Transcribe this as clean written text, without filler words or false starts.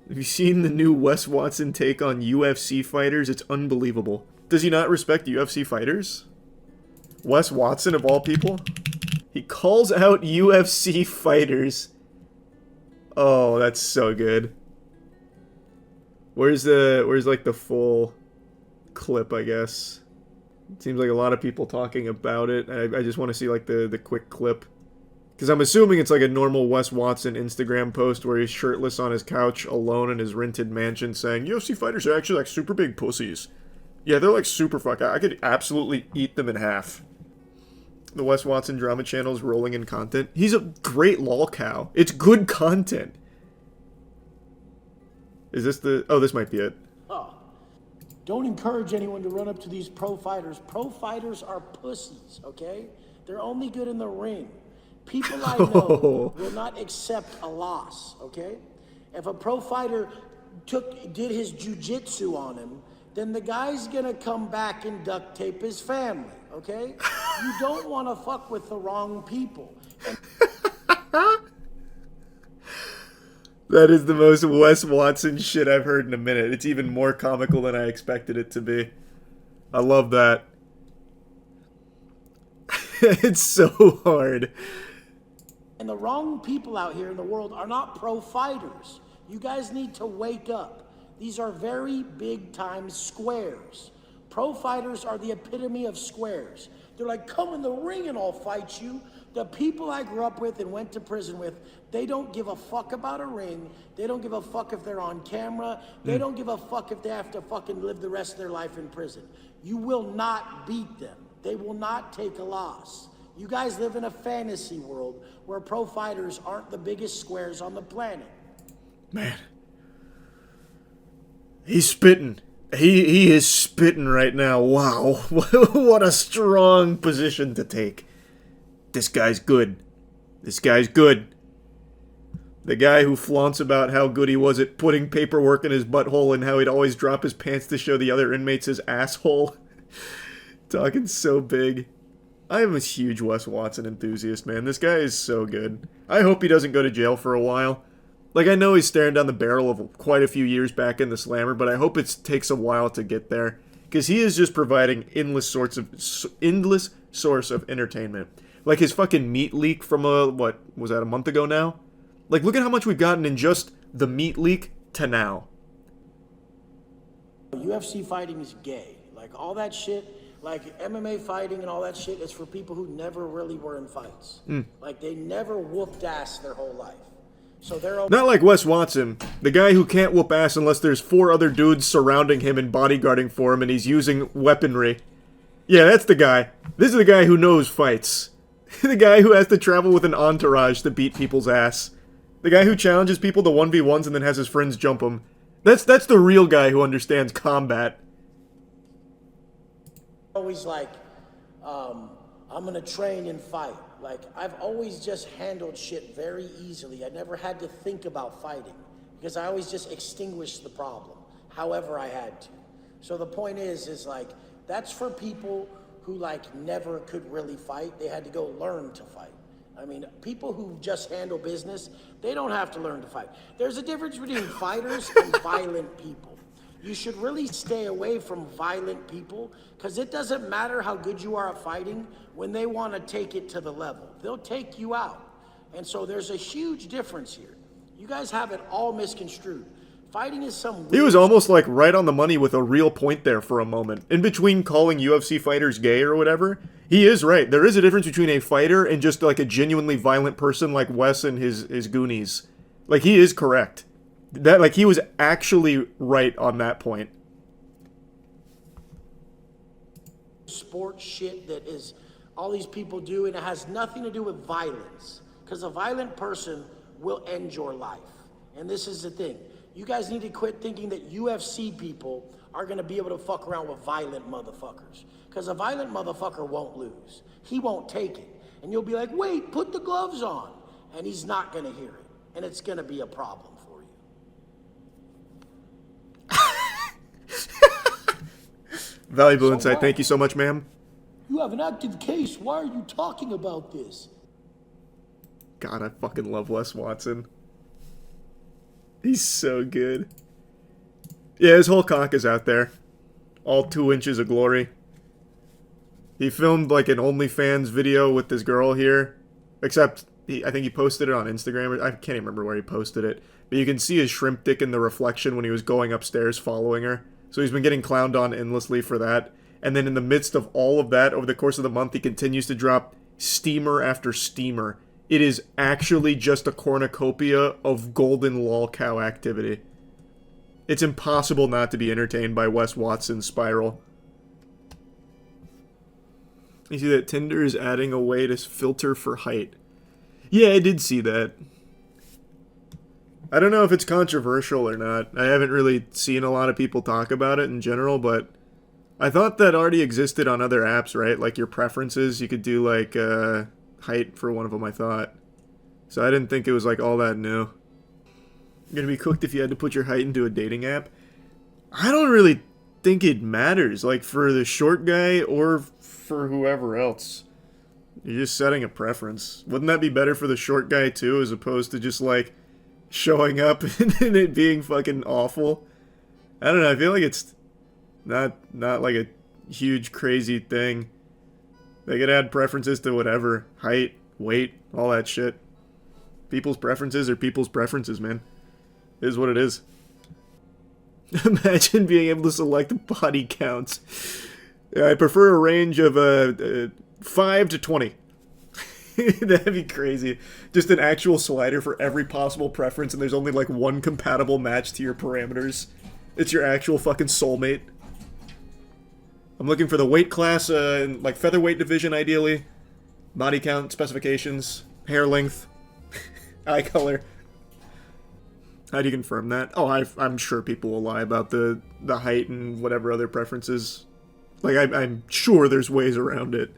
Have you seen the new Wes Watson take on UFC fighters? It's unbelievable. Does he not respect UFC fighters? Wes Watson, of all people? He calls out UFC fighters. Oh, that's so good. Where's like the full clip, I guess? It seems like a lot of people talking about it. I just want to see like the quick clip. Because I'm assuming it's like a normal Wes Watson Instagram post where he's shirtless on his couch alone in his rented mansion saying, UFC fighters are actually like super big pussies. Yeah, they're like super fuck. I could absolutely eat them in half. The Wes Watson drama channel is rolling in content. He's a great lol cow. It's good content. Is this the... Oh, this might be it. Oh. Don't encourage anyone to run up to these pro fighters. Pro fighters are pussies, okay? They're only good in the ring. People I know will not accept a loss, okay? If a pro fighter did his jujitsu on him, then the guy's gonna come back and duct tape his family, okay? You don't want to fuck with the wrong people. That is the most Wes Watson shit I've heard in a minute. It's even more comical than I expected it to be. I love that. It's so hard. And the wrong people out here in the world are not pro fighters. You guys need to wake up. These are very big time squares. Pro fighters are the epitome of squares. They're like, come in the ring and I'll fight you. The people I grew up with and went to prison with, they don't give a fuck about a ring. They don't give a fuck if they're on camera. They don't give a fuck if they have to fucking live the rest of their life in prison. You will not beat them. They will not take a loss. You guys live in a fantasy world where pro fighters aren't the biggest squares on the planet. Man. He's spitting. He is spitting right now. Wow. What a strong position to take. This guy's good. This guy's good. The guy who flaunts about how good he was at putting paperwork in his butthole and how he'd always drop his pants to show the other inmates his asshole. Talking so big. I am a huge Wes Watson enthusiast, man. This guy is so good. I hope he doesn't go to jail for a while. Like, I know he's staring down the barrel of quite a few years back in the slammer, but I hope it takes a while to get there. Because he is just providing endless source of entertainment. Like his fucking meat leak from, what, was that a month ago now? Like, look at how much we've gotten in just the meat leak to now. UFC fighting is gay. Like, all that shit, like MMA fighting and all that shit is for people who never really were in fights. Like, they never whooped ass their whole life. So they're not like Wes Watson, the guy who can't whoop ass unless there's 4 other dudes surrounding him and bodyguarding for him and he's using weaponry. Yeah, that's the guy. This is the guy who knows fights. The guy who has to travel with an entourage to beat people's ass. The guy who challenges people to 1v1s and then has his friends jump him. That's the real guy who understands combat. always like, I'm gonna train and fight. Like, I've always just handled shit very easily. I never had to think about fighting because I always just extinguished the problem, however I had to. So the point is like, that's for people who like never could really fight. They had to go learn to fight. I mean, people who just handle business, they don't have to learn to fight. There's a difference between fighters and violent people. You should really stay away from violent people because it doesn't matter how good you are at fighting when they want to take it to the level. They'll take you out. And so there's a huge difference here. You guys have it all misconstrued. Fighting is some weird... He was almost like right on the money with a real point there for a moment. In between calling UFC fighters gay or whatever, he is right. There is a difference between a fighter and just like a genuinely violent person like Wes and his Goonies. Like, he is correct. That, like, he was actually right on that point. Sports shit that is all these people do, and it has nothing to do with violence. Because a violent person will end your life. And this is the thing. You guys need to quit thinking that UFC people are going to be able to fuck around with violent motherfuckers. Because a violent motherfucker won't lose. He won't take it. And you'll be like, wait, put the gloves on. And he's not going to hear it. And it's going to be a problem for you. Valuable insight. Thank you so much, ma'am. You have an active case. Why are you talking about this? God, I fucking love Wes Watson. He's so good. Yeah, his whole cock is out there. All 2 inches of glory. He filmed like an OnlyFans video with this girl here. Except, I think he posted it on Instagram. I can't even remember where he posted it. But you can see his shrimp dick in the reflection when he was going upstairs following her. So he's been getting clowned on endlessly for that. And then in the midst of all of that, over the course of the month, he continues to drop steamer after steamer. It is actually just a cornucopia of golden lol cow activity. It's impossible not to be entertained by Wes Watson's spiral. You see that Tinder is adding a way to filter for height. Yeah, I did see that. I don't know if it's controversial or not. I haven't really seen a lot of people talk about it in general, but I thought that already existed on other apps, right? Like your preferences, you could do like height for one of them, I thought. So I didn't think it was like all that new. You're gonna be cooked if you had to put your height into a dating app? I don't really think it matters, like for the short guy or for whoever else. You're just setting a preference. Wouldn't that be better for the short guy too, as opposed to just like showing up and it being fucking awful? I don't know, I feel like it's not like a huge crazy thing. They could add preferences to whatever. Height, weight, all that shit. People's preferences are people's preferences, man. It is what it is. Imagine being able to select body counts. I prefer a range of 5 to 20. That'd be crazy. Just an actual slider for every possible preference, and there's only like one compatible match to your parameters. It's your actual fucking soulmate. I'm looking for the weight class, like featherweight division ideally. Body count, specifications, hair length, eye color. How do you confirm that? Oh, I'm sure people will lie about the height and whatever other preferences. Like, I'm sure there's ways around it.